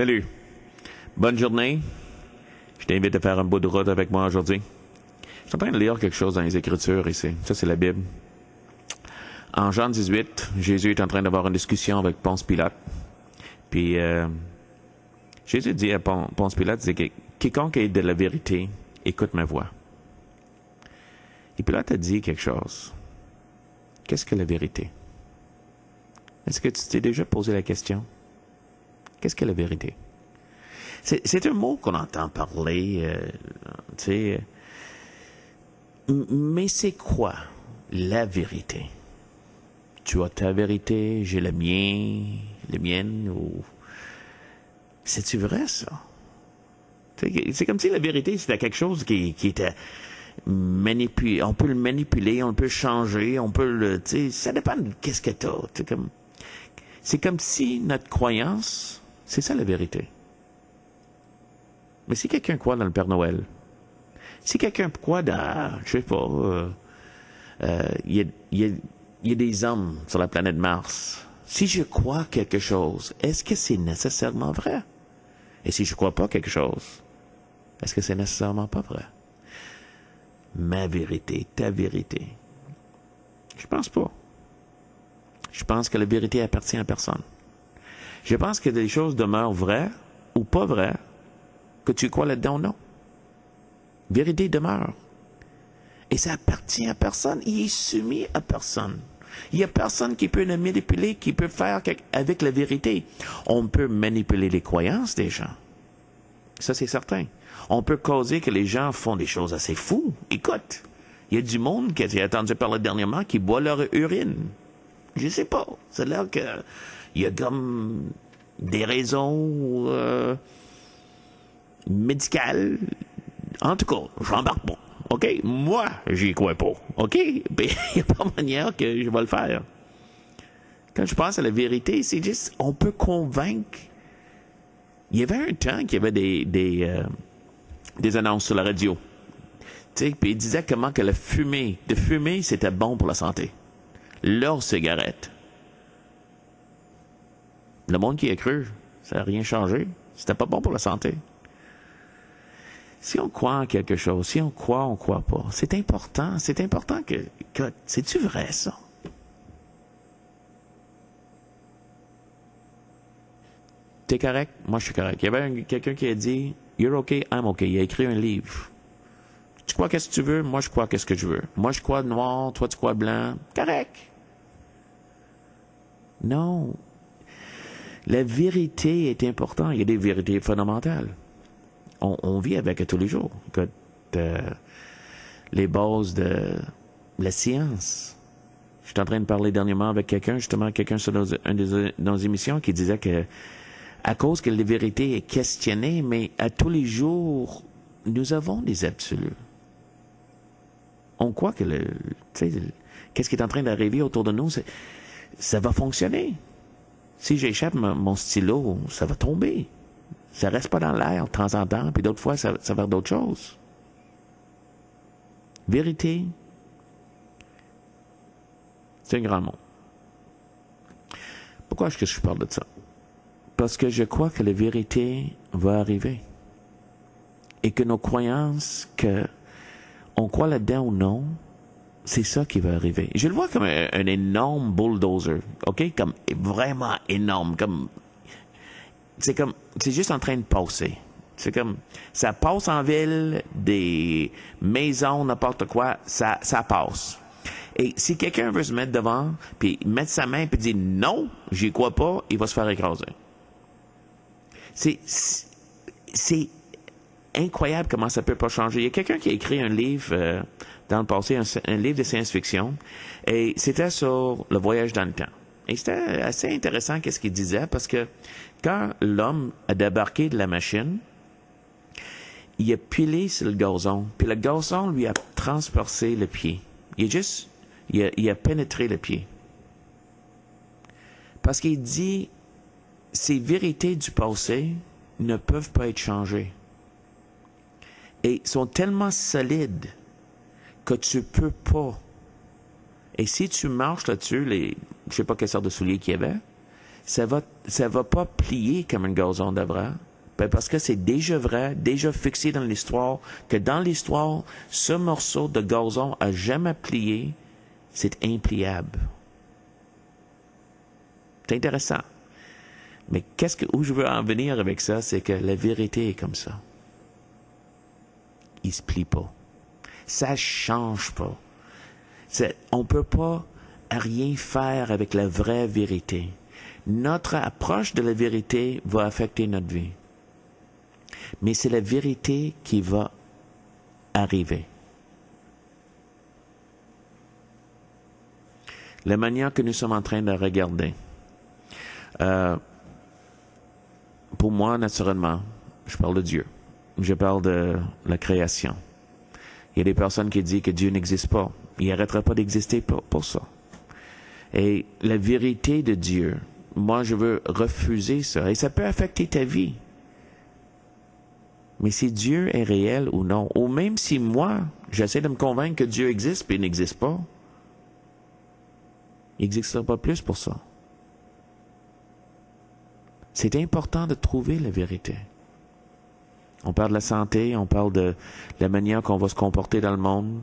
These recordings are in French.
Salut. Bonne journée. Je t'invite à faire un bout de route avec moi aujourd'hui. Je suis en train de lire quelque chose dans les Écritures ici. Ça, c'est la Bible. En Jean 18, Jésus est en train d'avoir une discussion avec Ponce Pilate. Puis, Jésus dit à Ponce Pilate, dit que quiconque est de la vérité, écoute ma voix. Et Pilate a dit quelque chose. Qu'est-ce que la vérité? Est-ce que tu t'es déjà posé la question? Qu'est-ce que la vérité? C'est un mot qu'on entend parler, tu sais. Mais c'est quoi la vérité? Tu as ta vérité, j'ai la mienne, ou... C'est-tu vrai, ça? C'est comme si la vérité, c'était quelque chose qui était manipulé. On peut le manipuler, on peut le changer, on peut le... Tu sais, ça dépend de qu'est-ce que t'as. C'est comme si notre croyance, c'est ça la vérité. Mais si quelqu'un croit dans le Père Noël, si quelqu'un croit dans, je sais pas, il y a des hommes sur la planète Mars, si je crois quelque chose, est-ce que c'est nécessairement vrai? Et si je crois pas quelque chose, est-ce que c'est nécessairement pas vrai? Ma vérité, ta vérité. Je pense pas. Je pense que la vérité appartient à personne. Je pense que des choses demeurent vraies ou pas vraies, que tu crois là-dedans ou non. Vérité demeure. Et ça appartient à personne. Il est soumis à personne. Il n'y a personne qui peut le manipuler, qui peut faire avec la vérité. On peut manipuler les croyances des gens. Ça, c'est certain. On peut causer que les gens font des choses assez fous. Écoute, il y a du monde que j'ai entendu parler dernièrement qui boit leur urine. Je sais pas. C'est là que il y a comme des raisons médicales. En tout cas, j'embarque pas. OK? Moi, j'y crois pas. OK? Ben, il n'y a pas manière que je vais le faire. Quand je pense à la vérité, c'est juste, on peut convaincre. Il y avait un temps qu'il y avait des annonces sur la radio. Tu sais, puis ils disaient comment que de fumer, c'était bon pour la santé. Leur cigarette. Le monde qui a cru, ça n'a rien changé. C'était pas bon pour la santé. Si on croit en quelque chose, si on croit pas, c'est important. C'est important que c'est-tu vrai, ça? T'es correct? Moi, je suis correct. Il y avait quelqu'un qui a dit, You're okay, I'm okay. Il a écrit un livre. Tu crois qu'est-ce que tu veux? Moi, je crois qu'est-ce que je veux. Moi, je crois noir, toi, tu crois blanc. Correct. Non. La vérité est importante. Il y a des vérités fondamentales. On vit avec tous les jours. Les bases de la science. Je suis en train de parler dernièrement avec quelqu'un sur une de nos émissions qui disait que à cause que la vérité est questionnée, mais à tous les jours, nous avons des absolus. On croit que qu'est-ce qui est en train d'arriver autour de nous, ça va fonctionner. Si j'échappe mon stylo, ça va tomber. Ça reste pas dans l'air de temps en temps, puis d'autres fois, ça va vers d'autres choses. Vérité, c'est un grand mot. Pourquoi est-ce que je parle de ça? Parce que je crois que la vérité va arriver. Et que nos croyances, que on croit là-dedans ou non, c'est ça qui va arriver. Je le vois comme un énorme bulldozer, OK? Comme vraiment énorme, c'est juste en train de passer. C'est comme, ça passe en ville, des maisons, n'importe quoi, ça passe. Et si quelqu'un veut se mettre devant, puis mettre sa main, puis dire non, j'y crois pas, il va se faire écraser. C'est incroyable comment ça peut pas changer. Il y a quelqu'un qui a écrit un livre dans le passé, un livre de science-fiction, et c'était sur le voyage dans le temps. Et c'était assez intéressant qu'est-ce qu'il disait, parce que quand l'homme a débarqué de la machine, il a pilé sur le gazon, puis le gazon lui a transpercé le pied. Il a pénétré le pied. Parce qu'il dit, ces vérités du passé ne peuvent pas être changées. Et sont tellement solides que tu peux pas. Et si tu marches là-dessus, je sais pas quelle sorte de souliers qu'il y avait, ça va pas plier comme un gazon devrait. Parce que c'est déjà vrai, déjà fixé dans l'histoire, que dans l'histoire, ce morceau de gazon a jamais plié, c'est impliable. C'est intéressant. Mais où je veux en venir avec ça, c'est que la vérité est comme ça. Il se plie pas. Ça change pas. On peut pas rien faire avec la vraie vérité. Notre approche de la vérité va affecter notre vie. Mais c'est la vérité qui va arriver. La manière que nous sommes en train de regarder. Pour moi, naturellement, je parle de Dieu. Je parle de la création. Il y a des personnes qui disent que Dieu n'existe pas. Il n'arrêtera pas d'exister pour ça. Et la vérité de Dieu, moi, je veux refuser ça. Et ça peut affecter ta vie. Mais si Dieu est réel ou non, ou même si moi, j'essaie de me convaincre que Dieu existe puis il n'existe pas, il n'existera pas plus pour ça. C'est important de trouver la vérité. On parle de la santé, on parle de la manière qu'on va se comporter dans le monde.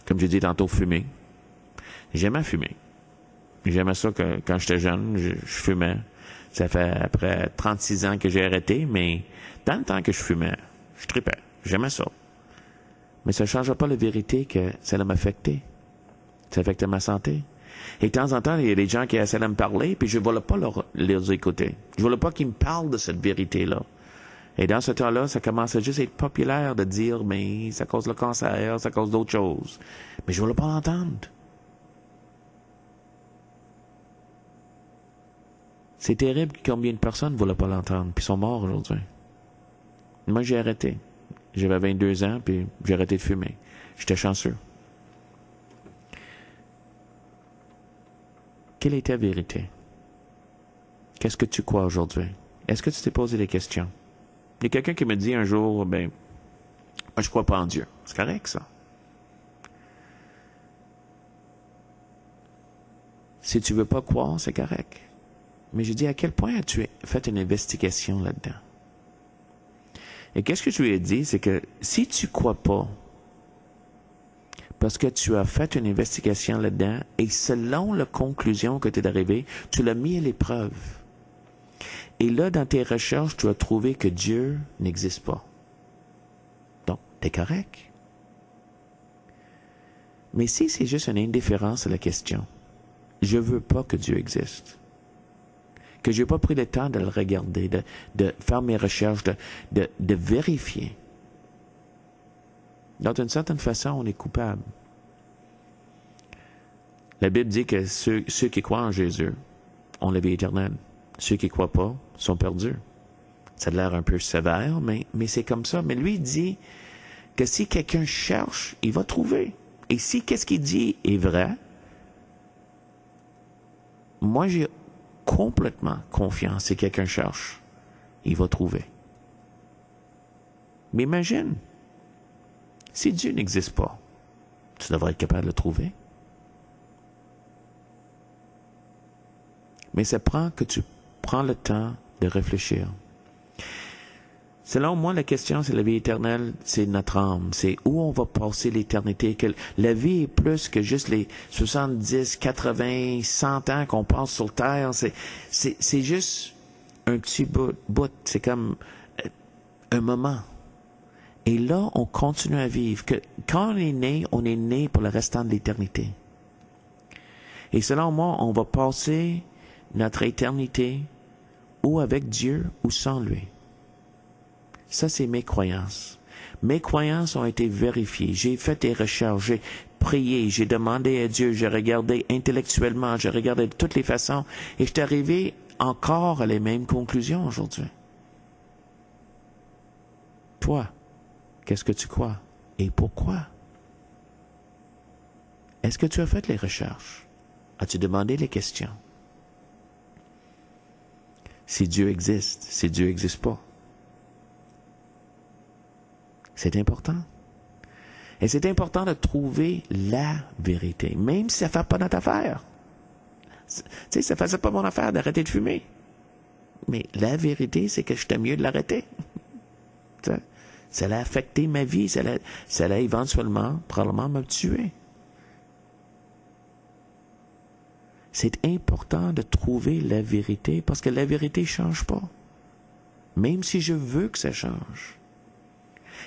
Comme j'ai dit tantôt, fumer. J'aimais fumer. J'aimais ça que quand j'étais jeune, je fumais. Ça fait après 36 ans que j'ai arrêté, mais dans le temps que je fumais, je tripais. J'aimais ça. Mais ça ne change pas la vérité que ça m'a affecté. Ça affecte ma santé. Et de temps en temps, il y a des gens qui essaient de me parler, puis je ne voulais pas les écouter. Je ne voulais pas qu'ils me parlent de cette vérité-là. Et dans ce temps-là, ça commence à juste être populaire de dire, mais ça cause le cancer, ça cause d'autres choses. Mais je ne voulais pas l'entendre. C'est terrible combien de personnes ne voulaient pas l'entendre, puis sont morts aujourd'hui. Moi, j'ai arrêté. J'avais 22 ans, puis j'ai arrêté de fumer. J'étais chanceux. Quelle est ta vérité? Qu'est-ce que tu crois aujourd'hui? Est-ce que tu t'es posé des questions? Il y a quelqu'un qui me dit un jour, moi, je crois pas en Dieu. C'est correct, ça. Si tu veux pas croire, c'est correct. Mais je dis, à quel point as-tu fait une investigation là-dedans? Et qu'est-ce que je lui ai dit, c'est que si tu crois pas, parce que tu as fait une investigation là-dedans, et selon la conclusion que tu es arrivé, tu l'as mis à l'épreuve. Et là, dans tes recherches, tu as trouvé que Dieu n'existe pas. Donc, t'es correct. Mais si c'est juste une indifférence à la question, je veux pas que Dieu existe. Que j'ai pas pris le temps de le regarder, de faire mes recherches, de vérifier. D'une certaine façon, on est coupable. La Bible dit que ceux qui croient en Jésus ont la vie éternelle. Ceux qui ne croient pas sont perdus. Ça a l'air un peu sévère, mais c'est comme ça. Mais lui dit que si quelqu'un cherche, il va trouver. Et si qu'est-ce qu'il dit est vrai, moi j'ai complètement confiance. Si quelqu'un cherche, il va trouver. Mais imagine, si Dieu n'existe pas, tu devrais être capable de le trouver. Mais ça prend que tu prends le temps de réfléchir. Selon moi, la question, c'est la vie éternelle, c'est notre âme. C'est où on va passer l'éternité. Que la vie est plus que juste les 70, 80, 100 ans qu'on passe sur Terre. C'est juste un petit bout. C'est comme un moment. Et là, on continue à vivre. Que quand on est né pour le restant de l'éternité. Et selon moi, on va passer notre éternité ou avec Dieu ou sans lui. Ça, c'est mes croyances. Mes croyances ont été vérifiées. J'ai fait des recherches, j'ai prié, j'ai demandé à Dieu, j'ai regardé intellectuellement, j'ai regardé de toutes les façons, et je suis arrivé encore à les mêmes conclusions aujourd'hui. Toi, qu'est-ce que tu crois? Et pourquoi? Est-ce que tu as fait les recherches? As-tu demandé les questions? Si Dieu existe, si Dieu n'existe pas. C'est important. Et c'est important de trouver la vérité, même si ça ne fait pas notre affaire. Tu sais, ça faisait pas mon affaire d'arrêter de fumer. Mais la vérité, c'est que j'étais mieux de l'arrêter. Ça allait affecter ma vie, ça allait éventuellement, probablement me tuer. C'est important de trouver la vérité parce que la vérité ne change pas. Même si je veux que ça change.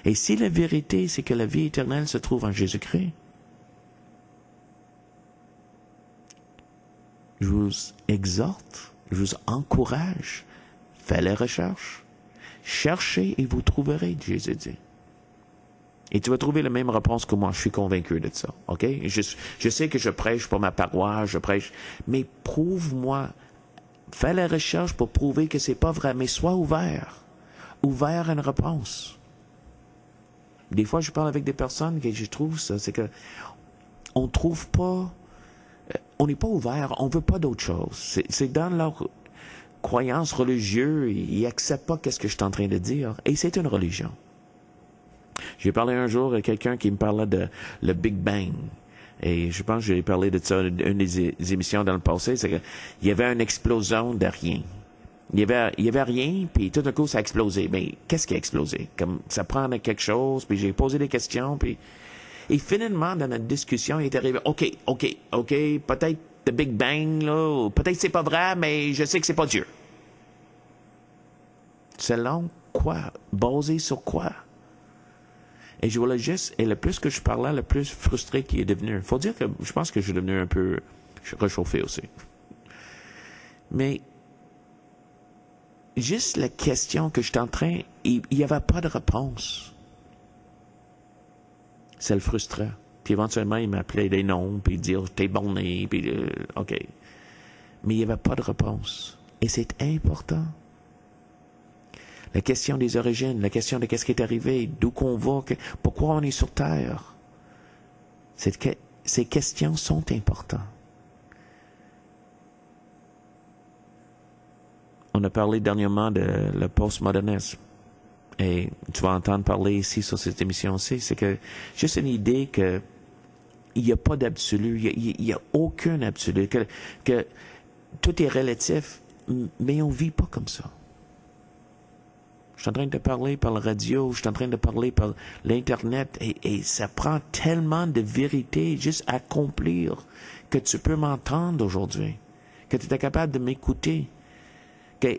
Et si la vérité, c'est que la vie éternelle se trouve en Jésus-Christ, je vous exhorte, je vous encourage, faites les recherches. Cherchez et vous trouverez, Jésus dit. Et tu vas trouver la même réponse que moi, je suis convaincu de ça, ok? Je sais que je prêche pour ma paroisse, je prêche, mais prouve-moi, fais la recherche pour prouver que c'est pas vrai, mais sois ouvert à une réponse. Des fois, je parle avec des personnes que je trouve ça, c'est que on trouve pas, on n'est pas ouvert, on veut pas d'autre chose. C'est dans leur croyance religieuse, ils acceptent pas qu'est-ce que je suis en train de dire, et c'est une religion. J'ai parlé un jour à quelqu'un qui me parlait de le Big Bang. Et je pense que j'ai parlé de ça une des émissions dans le passé, c'est qu'il y avait une explosion de rien. Il y avait rien, puis tout d'un coup, ça a explosé. Mais qu'est-ce qui a explosé? Comme ça prend quelque chose, puis j'ai posé des questions, puis... Et finalement, dans notre discussion, il est arrivé, OK, peut-être le Big Bang, là, ou peut-être c'est pas vrai, mais je sais que c'est pas Dieu. Selon quoi? Basé sur quoi? Et je voulais juste, et le plus que je parlais, le plus frustré qu'il est devenu. Faut dire que je pense que je suis devenu un peu réchauffé aussi. Mais, juste la question que j'étais en train, il n'y avait pas de réponse. Ça le frustrait. Puis éventuellement, il m'appelait des noms, puis il disait, t'es borné, puis OK. Mais il n'y avait pas de réponse. Et c'est important. La question des origines, la question de qu'est-ce qui est arrivé, d'où qu'on va, pourquoi on est sur Terre. Ces questions sont importantes. On a parlé dernièrement de le postmodernisme. Et tu vas entendre parler ici sur cette émission aussi. C'est que juste une idée que il n'y a pas d'absolu, il n'y a aucun absolu, que tout est relatif, mais on ne vit pas comme ça. Je suis en train de parler par la radio, je suis en train de parler par l'Internet, et ça prend tellement de vérité juste à accomplir que tu peux m'entendre aujourd'hui, que tu es capable de m'écouter,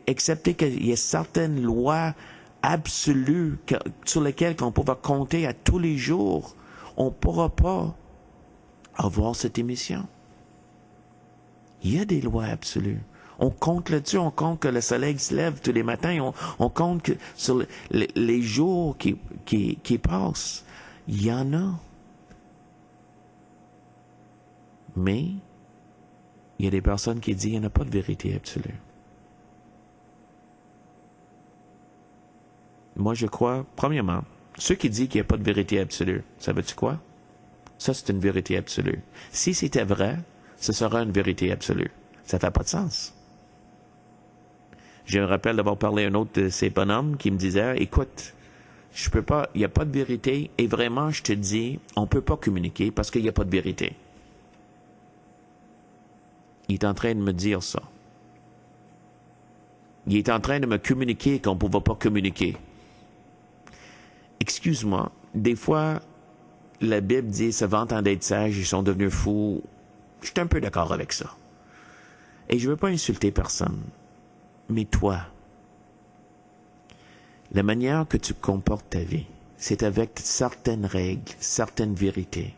accepter qu'il y a certaines lois absolues sur lesquelles on pourra compter à tous les jours. On ne pourra pas avoir cette émission. Il y a des lois absolues. On compte là-dessus, on compte que le soleil se lève tous les matins, on compte que sur les jours qui passent. Il y en a. Mais, il y a des personnes qui disent qu'il n'y en a pas de vérité absolue. Moi, je crois, premièrement, ceux qui disent qu'il n'y a pas de vérité absolue, savais-tu quoi? Ça, c'est une vérité absolue. Si c'était vrai, ce sera une vérité absolue. Ça fait pas de sens. Je me rappelle d'avoir parlé à un autre de ces bonhommes qui me disait, écoute, je peux pas, il n'y a pas de vérité, et vraiment, je te dis, on peut pas communiquer parce qu'il n'y a pas de vérité. Il est en train de me dire ça. Il est en train de me communiquer qu'on ne pouvait pas communiquer. Excuse-moi, des fois, la Bible dit, se vantant d'être sages, ils sont devenus fous. Je suis un peu d'accord avec ça. Et je ne veux pas insulter personne. Mais toi, la manière que tu comportes ta vie, c'est avec certaines règles, certaines vérités.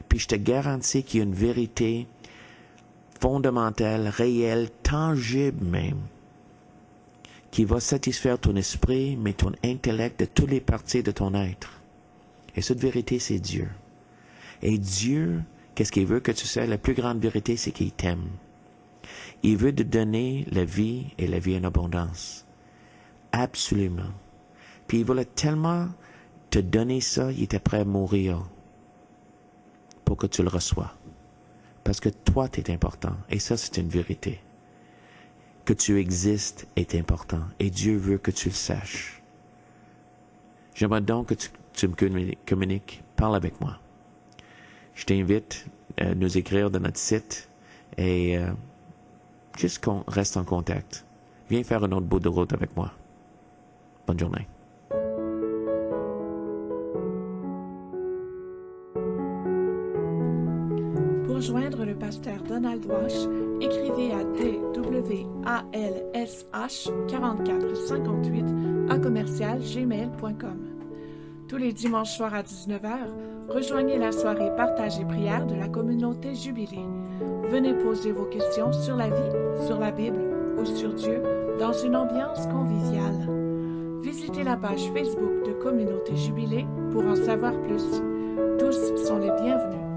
Puis je te garantis qu'il y a une vérité fondamentale, réelle, tangible même, qui va satisfaire ton esprit, mais ton intellect de toutes les parties de ton être. Et cette vérité, c'est Dieu. Et Dieu, qu'est-ce qu'il veut que tu sais? La plus grande vérité, c'est qu'il t'aime. Il veut te donner la vie et la vie en abondance. Absolument. Puis il voulait tellement te donner ça, il était prêt à mourir pour que tu le reçois. Parce que toi, tu es important. Et ça, c'est une vérité. Que tu existes est important. Et Dieu veut que tu le saches. J'aimerais donc que tu me communiques. Parle avec moi. Je t'invite à nous écrire dans notre site et juste qu'on reste en contact. Viens faire un autre bout de route avec moi. Bonne journée. Pour joindre le pasteur Donald Wash, écrivez à dwalsh4458@gmail.com. Tous les dimanches soirs à 19h, rejoignez la soirée Partage et prière de la communauté Jubilé. Venez poser vos questions sur la vie, sur la Bible ou sur Dieu dans une ambiance conviviale. Visitez la page Facebook de Communauté Jubilé pour en savoir plus. Tous sont les bienvenus.